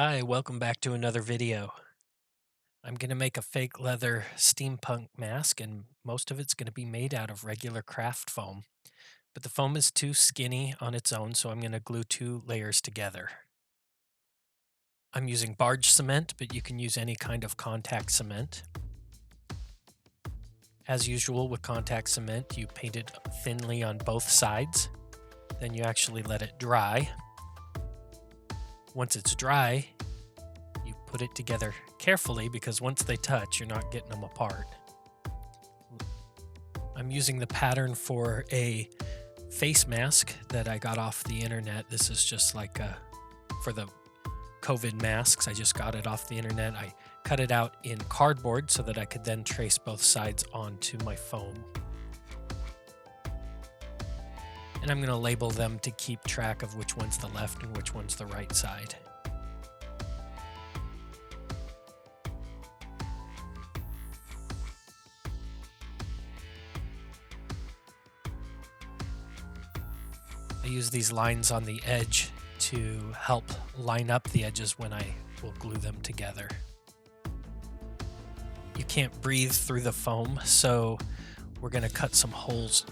Hi, welcome back to another video. I'm going to make a fake leather steampunk mask, and most of it's going to be made out of regular craft foam. But the foam is too skinny on its own, so I'm going to glue two layers together. I'm using barge cement, but you can use any kind of contact cement. As usual with contact cement, you paint it thinly on both sides. Then you actually let it dry. Once it's dry, you put it together carefully because once they touch, you're not getting them apart. I'm using the pattern for a face mask that I got off the internet. This is just like for the COVID masks. I just got it off the internet. I cut it out in cardboard so that I could then trace both sides onto my foam. And I'm going to label them to keep track of which one's the left and which one's the right side. I use these lines on the edge to help line up the edges when I will glue them together. You can't breathe through the foam, so we're going to cut some holes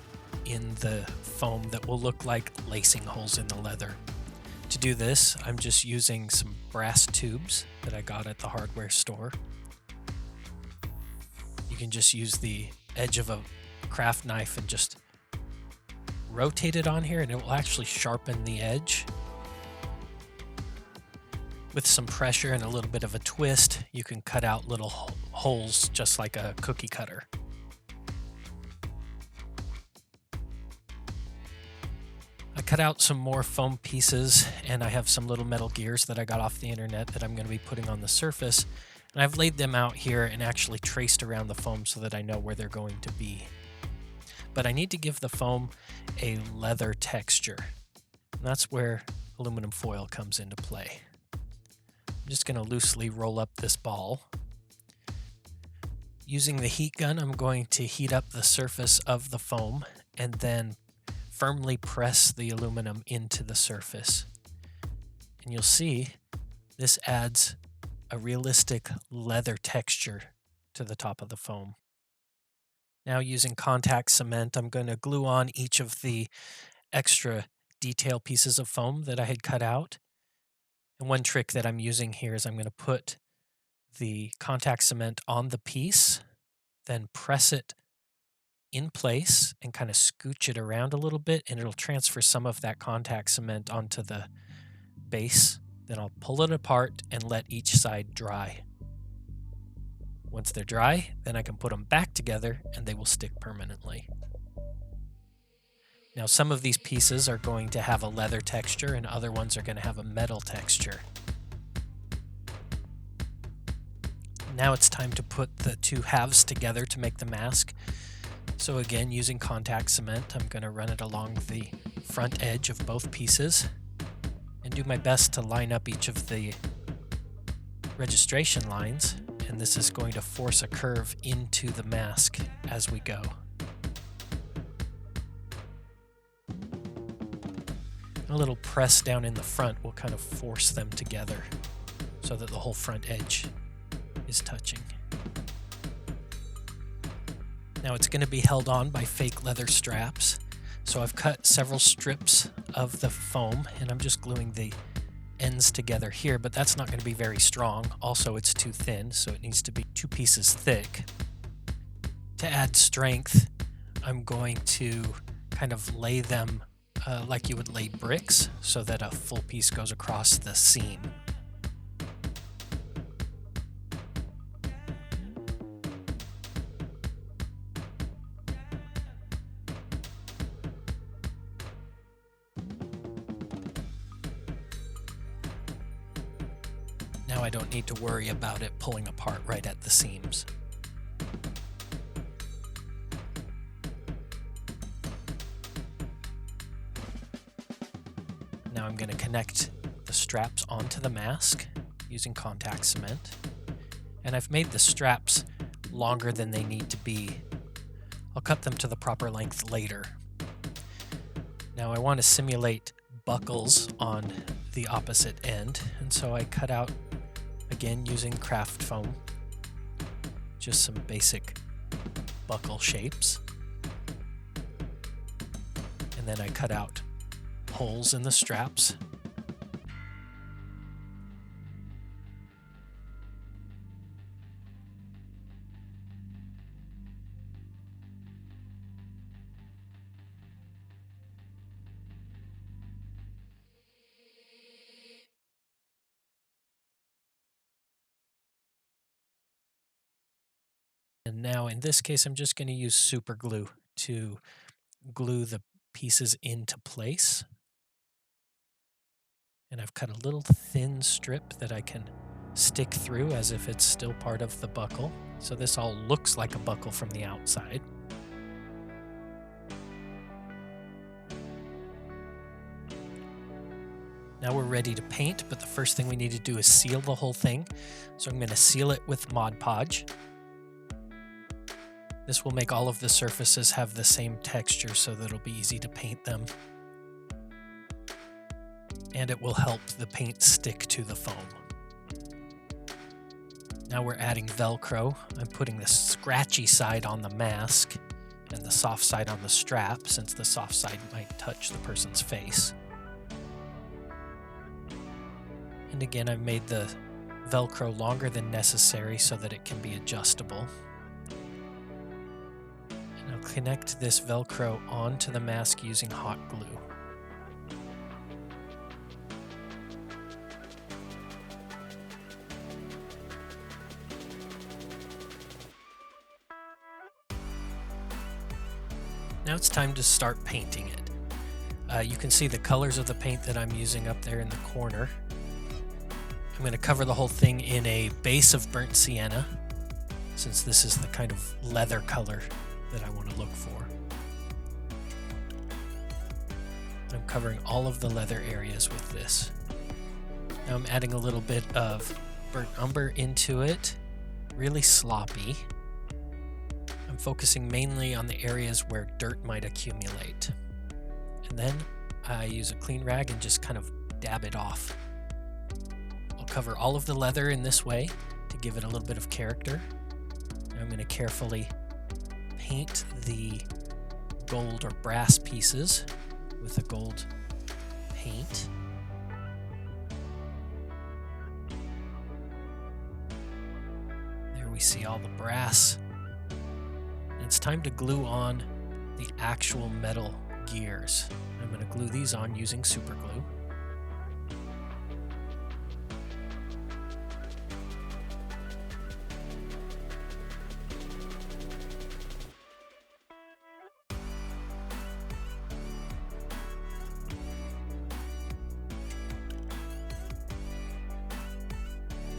in the foam that will look like lacing holes in the leather. To do this, I'm just using some brass tubes that I got at the hardware store. You can just use the edge of a craft knife and just rotate it on here, and it will actually sharpen the edge. With some pressure and a little bit of a twist, you can cut out little holes just like a cookie cutter. I cut out some more foam pieces, and I have some little metal gears that I got off the internet that I'm going to be putting on the surface. And I've laid them out here and actually traced around the foam so that I know where they're going to be. But I need to give the foam a leather texture. And that's where aluminum foil comes into play. I'm just going to loosely roll up this ball. Using the heat gun, I'm going to heat up the surface of the foam and then firmly press the aluminum into the surface. And you'll see this adds a realistic leather texture to the top of the foam. Now using contact cement, I'm going to glue on each of the extra detail pieces of foam that I had cut out. And one trick that I'm using here is I'm going to put the contact cement on the piece, then press it in place and kind of scooch it around a little bit, and it'll transfer some of that contact cement onto the base. Then I'll pull it apart and let each side dry. Once they're dry, then I can put them back together and they will stick permanently. Now some of these pieces are going to have a leather texture and other ones are going to have a metal texture. Now it's time to put the two halves together to make the mask. So again, using contact cement, I'm going to run it along the front edge of both pieces and do my best to line up each of the registration lines. And this is going to force a curve into the mask as we go. A little press down in the front will kind of force them together so that the whole front edge is touching. Now it's going to be held on by fake leather straps. So I've cut several strips of the foam and I'm just gluing the ends together here, but that's not going to be very strong. Also, it's too thin, so it needs to be 2 pieces thick. To add strength, I'm going to kind of lay them like you would lay bricks so that a full piece goes across the seam. Now I don't need to worry about it pulling apart right at the seams. Now I'm going to connect the straps onto the mask using contact cement. And I've made the straps longer than they need to be. I'll cut them to the proper length later. Now I want to simulate buckles on the opposite end. And so I cut out, again using craft foam, just some basic buckle shapes. And then I cut out holes in the straps. And now in this case, I'm just going to use super glue to glue the pieces into place. And I've cut a little thin strip that I can stick through as if it's still part of the buckle. So this all looks like a buckle from the outside. Now we're ready to paint, but the first thing we need to do is seal the whole thing. So I'm going to seal it with Mod Podge. This will make all of the surfaces have the same texture so that it'll be easy to paint them. And it will help the paint stick to the foam. Now we're adding Velcro. I'm putting the scratchy side on the mask and the soft side on the strap, since the soft side might touch the person's face. And again, I've made the Velcro longer than necessary so that it can be adjustable. And I'll connect this Velcro onto the mask using hot glue. Now it's time to start painting it. You can see the colors of the paint that I'm using up there in the corner. I'm going to cover the whole thing in a base of burnt sienna, since this is the kind of leather color that I want to look for. I'm covering all of the leather areas with this. Now I'm adding a little bit of burnt umber into it, really sloppy. I'm focusing mainly on the areas where dirt might accumulate. And then I use a clean rag and just kind of dab it off. I'll cover all of the leather in this way to give it a little bit of character. And I'm going to carefully paint the gold or brass pieces with a gold paint. There we see all the brass. And it's time to glue on the actual metal gears. I'm going to glue these on using super glue.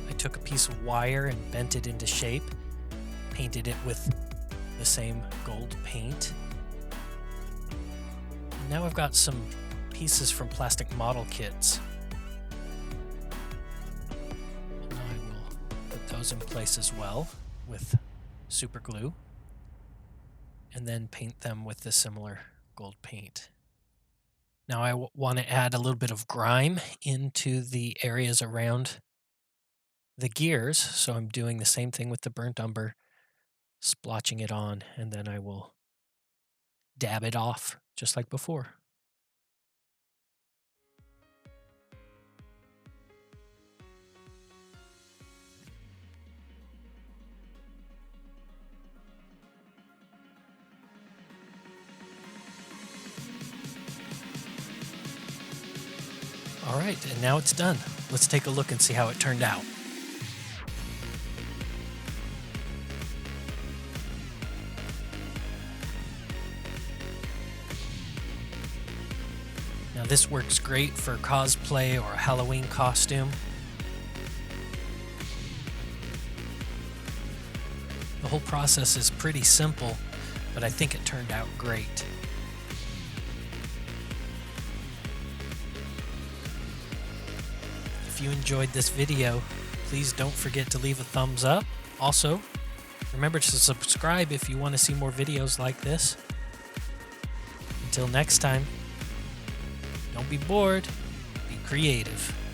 I took a piece of wire and bent it into shape, painted it with the same gold paint. And now I've got some pieces from plastic model kits. And I will put those in place as well with super glue, and then paint them with the similar gold paint. Now I want to add a little bit of grime into the areas around the gears, so I'm doing the same thing with the burnt umber, splotching it on, and then I will dab it off just like before. All right, and now it's done. Let's take a look and see how it turned out. Now this works great for cosplay or a Halloween costume. The whole process is pretty simple, but I think it turned out great. If you enjoyed this video, please don't forget to leave a thumbs up. Also, remember to subscribe if you want to see more videos like this. Until next time, don't be bored, be creative.